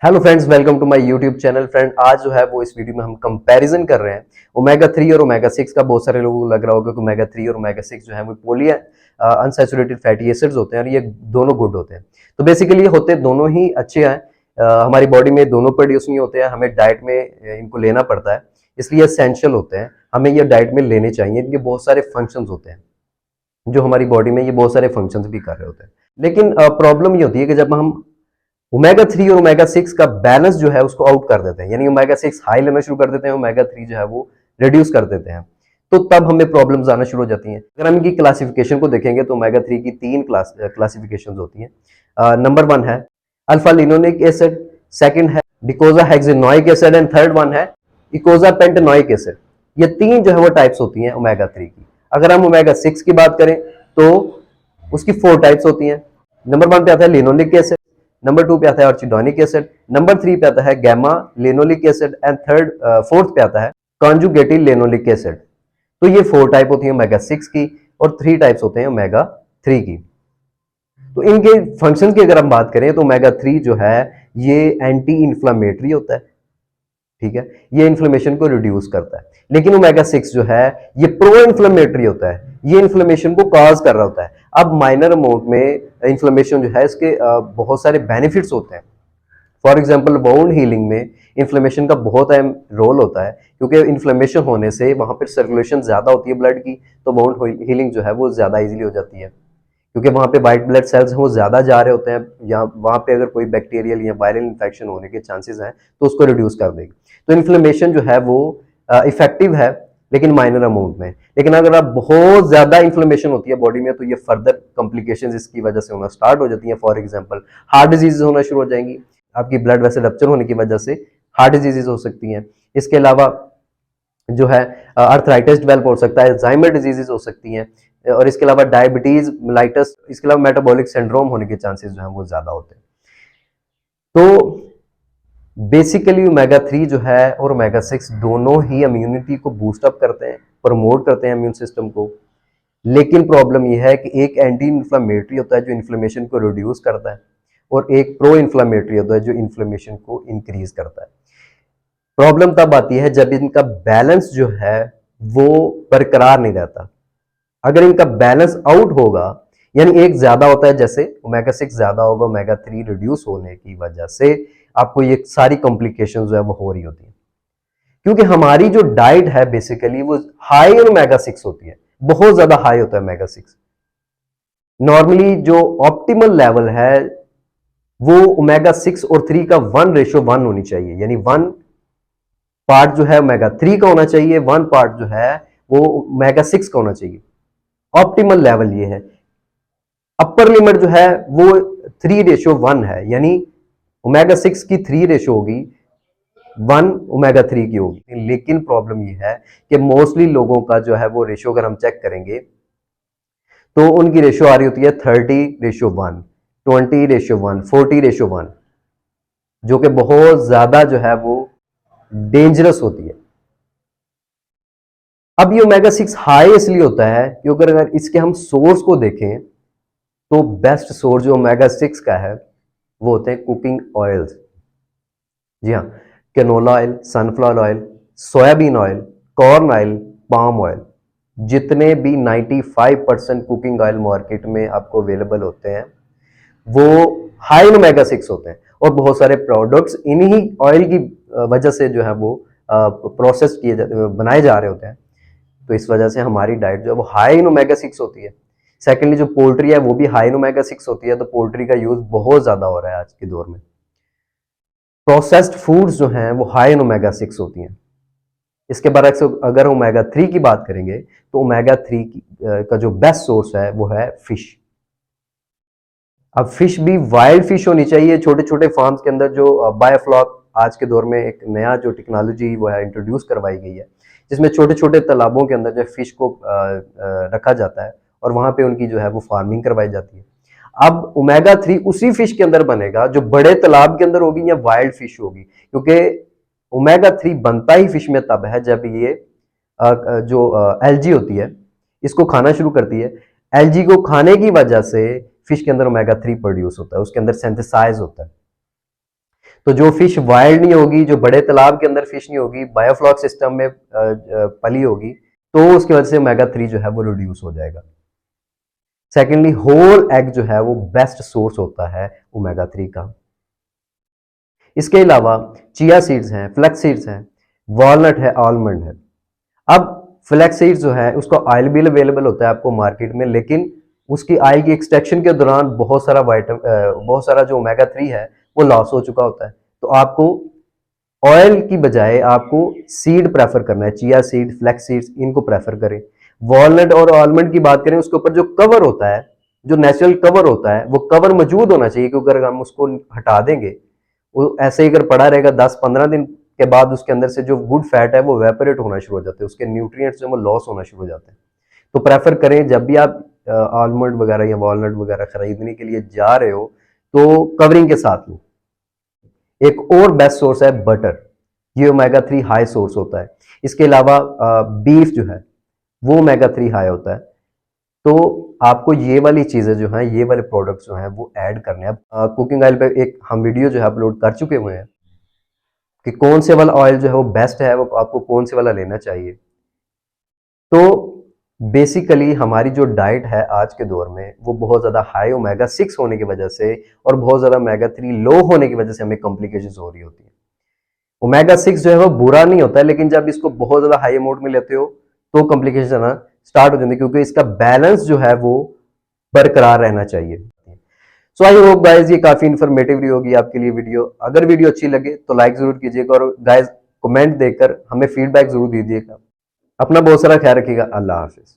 Hello friends, welcome to my YouTube channel. Friend, आज जो है वो इस वीडियो में हम कंपैरिजन कर रहे हैं ओमेगा 3 और ओमेगा 6 का। बहुत सारे लोगों को लग रहा होगा कि ओमेगा 3 और ओमेगा 6 जो है वो पॉली अनसैचुरेटेड फैटी एसिड्स होते हैं और ये दोनों गुड होते हैं। तो बेसिकली ये होते दोनों ही अच्छे हैं। हमारी बॉडी में दोनों प्रोड्यूस नहीं होते हैं, हमें डाइट में इनको लेना पड़ता है, इसलिए एसेंशियल होते हैं, हमें ये डाइट में लेने चाहिए। इनके बहुत सारे फंक्शंस होते हैं जो हमारी बॉडी में ये बहुत सारे फंक्शंस भी कर रहे होते हैं। लेकिन प्रॉब्लम ये होती है कि जब हम ओमेगा 3 और ओमेगा 6 का बैलेंस जो है उसको आउट कर देते हैं, यानी ओमेगा 6 हाई लेना शुरू कर देते हैं, ओमेगा 3 जो है वो रिड्यूस कर देते हैं, तो तब हमें प्रॉब्लम्स आना शुरू हो जाती हैं। अगर हम इनकी क्लासिफिकेशन को देखेंगे तो ओमेगा 3 की तीन क्लासिफिकेशन होती हैं। नंबर 1 है अल्फा लिनोलिक एसिड, सेकंड है डिकोजा हेक्सेनोइक एसिड एंड थर्ड वन है इकोजा पेंटेनोइक एसिड। ये तीन जो है वो टाइप्स होती हैं ओमेगा 3 की। अगर हम ओमेगा 6 की बात करें तो उसकी 4 टाइप्स होती हैं। नंबर 1 पे आता है लिनोलिक एसिड, नंबर 2 पे आता है ऑर्चिडोनिक एसिड, नंबर 3 पे आता है gamma linoleic acid and fourth पे आता है कॉन्जुगेटिव लेनोलिक एसिड। तो ये 4 टाइप होती है ओमेगा 6 की और 3 टाइप्स होते हैं ओमेगा 3 की। तो इनके फंक्शन की अगर हम बात करें तो ओमेगा 3 जो है ये एंटी इंफ्लेमेटरी होता है, ठीक है, ये इन्फ्लेमेशन को रिड्यूस करता है। लेकिन ओमेगा 6 जो है ये प्रो इन्फ्लेमेटरी होता है, ये इन्फ्लेमेशन को कॉज कर रहा होता है। अब माइनर अमाउंट में इन्फ्लेमेशन जो है इसके बहुत सारे बेनिफिट्स होते हैं। फॉर एग्जाम्पल वाउंड हीलिंग में इन्फ्लेमेशन का बहुत अहम रोल होता है, क्योंकि इन्फ्लेमेशन होने से वहां पर सर्कुलेशन ज्यादा होती है ब्लड की, तो वाउंड हीलिंग जो है वो ज्यादा इजीली हो जाती है, क्योंकि वहां पे वाइट ब्लड सेल्स वो ज्यादा जा रहे होते हैं, या वहां पे अगर कोई बैक्टीरियल या वायरल इन्फेक्शन होने के चांसेस हैं तो उसको रिड्यूस कर देगी। तो इन्फ्लेमेशन जो है वो इफेक्टिव है, लेकिन माइनर अमाउंट में। लेकिन अगर आप बहुत ज्यादा इन्फ्लेमेशन होती है बॉडी में तो ये फर्दर कॉम्प्लिकेशंस इसकी वजह से होना स्टार्ट हो जाती हैं। फॉर एग्जांपल हार्ट डिजीज होना शुरू हो जाएंगी, आपकी ब्लड वेसल रप्चर होने की वजह से हार्ट डिजीजेज हो सकती हैं। इसके अलावा जो है अर्थराइटिस डेवलप हो सकता है, अल्जाइमर डिजीजेज हो सकती हैं, और इसके अलावा डायबिटीज मिलाइटस, इसके अलावा मेटाबॉलिक सिंड्रोम होने के चांसेस जो हैं वो ज्यादा होते हैं। तो बेसिकली ओमेगा 3 जो है और ओमेगा 6 दोनों ही इम्यूनिटी को बूस्ट अप करते हैं, प्रमोट करते हैं इम्यून सिस्टम को। लेकिन प्रॉब्लम यह है कि एक एंटी इन्फ्लेमेटरी होता है जो इन्फ्लेमेशन को रिड्यूस करता है, और एक प्रो इन्फ्लेमेटरी होता है जो इन्फ्लेमेशन को इंक्रीज करता है। प्रॉब्लम तब आती है जब इनका बैलेंस जो है वो बरकरार नहीं रहता। अगर इनका बैलेंस आउट होगा, यानी एक ज्यादा होता है, जैसे ओमेगा 6 ज्यादा होगा ओमेगा 3 रिड्यूस होने की वजह से आपको ये सारी कॉम्प्लिकेशन जो है वो हो रही होती है। क्योंकि हमारी जो डाइट है बेसिकली वो हाई इन ओमेगा 6 होती है, बहुत ज्यादा हाई होता है ओमेगा 6। नॉर्मली जो ऑप्टिमल लेवल है वो ओमेगा 6 और 3 का 1:1 होनी चाहिए, यानी 1 पार्ट जो है ओमेगा 3 का होना चाहिए, 1 पार्ट जो है वो ओमेगा 6 का होना चाहिए। ऑप्टिमल लेवल ये है। अपर लिमिट जो है वो 3:1 है, यानी ओमेगा 6 की 3 रेशो होगी, 1 ओमेगा 3 की होगी। लेकिन प्रॉब्लम ये है कि मोस्टली लोगों का जो है वो रेशो अगर हम चेक करेंगे तो उनकी रेशो आ रही होती है 30:1, 20:1, 40:1, जो कि बहुत ज्यादा जो है वो डेंजरस होती है। अब ये ओमेगा 6 हाई इसलिए होता है क्योंकि अगर इसके हम सोर्स को देखें तो बेस्ट सोर्स जो ओमेगा 6 का है वो होते हैं कुकिंग ऑयल्स। जी हाँ, canola oil, sunflower oil, soybean oil, corn oil, palm oil, जितने भी 95% कुकिंग ऑयल मार्केट में आपको अवेलेबल होते हैं वो हाई इन ओमेगा 6 होते हैं। और बहुत सारे प्रोडक्ट्स इन्हीं ऑयल की वजह से जो है वो प्रोसेस किए बनाए जा रहे होते हैं। तो इस वजह से हमारी डाइट जो है वो हाई इन ओमेगा 6 होती है। सेकेंडली जो पोल्ट्री है वो भी हाई इन ओमेगा 6 होती है, तो पोल्ट्री का यूज बहुत ज्यादा हो रहा है आज के दौर में। प्रोसेस्ड फूड्स जो हैं वो हाई इन ओमेगा 6 होती हैं। इसके बाद अगर ओमेगा 3 की बात करेंगे तो ओमेगा 3 का जो बेस्ट सोर्स है वो है फिश। अब फिश भी वाइल्ड फिश होनी चाहिए। छोटे छोटे फार्म्स के अंदर जो बायोफ्लॉक आज के दौर में एक नया जो टेक्नोलॉजी वो है इंट्रोड्यूस करवाई गई है, जिसमें छोटे छोटे तालाबों के अंदर जो फिश को रखा जाता है और वहां पे उनकी जो है वो फार्मिंग करवाई जाती है। अब ओमेगा 3 उसी फिश के अंदर बनेगा जो बड़े तालाब के अंदर होगी या वाइल्ड फिश होगी, क्योंकि ओमेगा 3 बनता ही फिश में तब है जब ये जो एलजी होती है इसको खाना शुरू करती है। एलजी को खाने की वजह से फिश के अंदर ओमेगा 3 प्रोड्यूस होता है, उसके अंदर सिंथेसाइज होता है। तो जो फिश वाइल्ड नहीं होगी, जो बड़े तालाब के अंदर फिश नहीं होगी, बायोफ्लॉक सिस्टम में पली होगी, तो उसकी वजह से ओमेगा 3 जो है वो रिड्यूस हो जाएगा। सेकेंडली, होल एग जो है वो बेस्ट सोर्स होता है ओमेगा 3 का। इसके अलावा चिया सीड्स हैं, फ्लैक्स सीड्स हैं, वॉलनट है, आलमंड है। अब फ्लैक्स सीड्स जो है उसका ऑयल भी अवेलेबल होता है आपको मार्केट में, लेकिन उसकी ऑयल की एक्सट्रैक्शन के दौरान बहुत सारा जो ओमेगा 3 है वो लॉस हो चुका होता है। तो आपको ऑयल की बजाय आपको सीड प्रेफर करना है, चिया सीड, फ्लैक्स सीड्स, इनको प्रेफर करें। वॉलनट और आलमंड की बात करें, उसके ऊपर जो कवर होता है, जो नेचुरल कवर होता है, वो कवर मौजूद होना चाहिए, क्योंकि अगर हम उसको हटा देंगे, वो ऐसे ही अगर पड़ा रहेगा, 10-15 दिन के बाद उसके अंदर से जो गुड फैट है वो वेपोरेट होना शुरू हो जाते हैं, उसके न्यूट्रिएंट्स जो वो लॉस होना शुरू हो जाते हैं। तो प्रेफर करें, जब भी आप आलमंड वगैरह या वॉलनट वगैरह खरीदने के लिए जा रहे हो तो कवरिंग के साथ लो। एक और बेस्ट सोर्स है बटर, ये ओमेगा 3 हाई सोर्स होता है। इसके अलावा बीफ जो है वो ओमेगा 3 हाई होता है। तो आपको ये वाली चीजें जो हैं, ये वाले प्रोडक्ट्स जो हैं वो ऐड करने हैं। कुकिंग ऑयल पे एक हम वीडियो जो है अपलोड कर चुके हुए हैं कि कौन से वाला ऑयल जो है वो बेस्ट है, वो आपको कौन से वाला लेना चाहिए। तो बेसिकली हमारी जो डाइट है आज के दौर में वो बहुत ज़्यादा हाई ओमेगा 6 होने की वजह से और बहुत ज़्यादा ओमेगा 3 लो होने की वजह से हमें कॉम्प्लिकेशंस हो रही होती है। ओमेगा 6 जो है वो बुरा नहीं होता है, लेकिन जब इसको बहुत ज़्यादा हाई अमाउंट में लेते हो तो कॉम्प्लिकेशन आना स्टार्ट हो जाती है, क्योंकि इसका बैलेंस जो है वो बरकरार रहना चाहिए। सो आई होप गाइज ये काफ़ी इन्फॉर्मेटिव रही होगी आपके लिए वीडियो। अगर वीडियो अच्छी लगे तो लाइक ज़रूर कीजिएगा और गाइज कमेंट देकर हमें फीडबैक ज़रूर दीजिएगा। अपना बहुत सारा ख्याल रखिएगा। अल्लाह हाफिज़।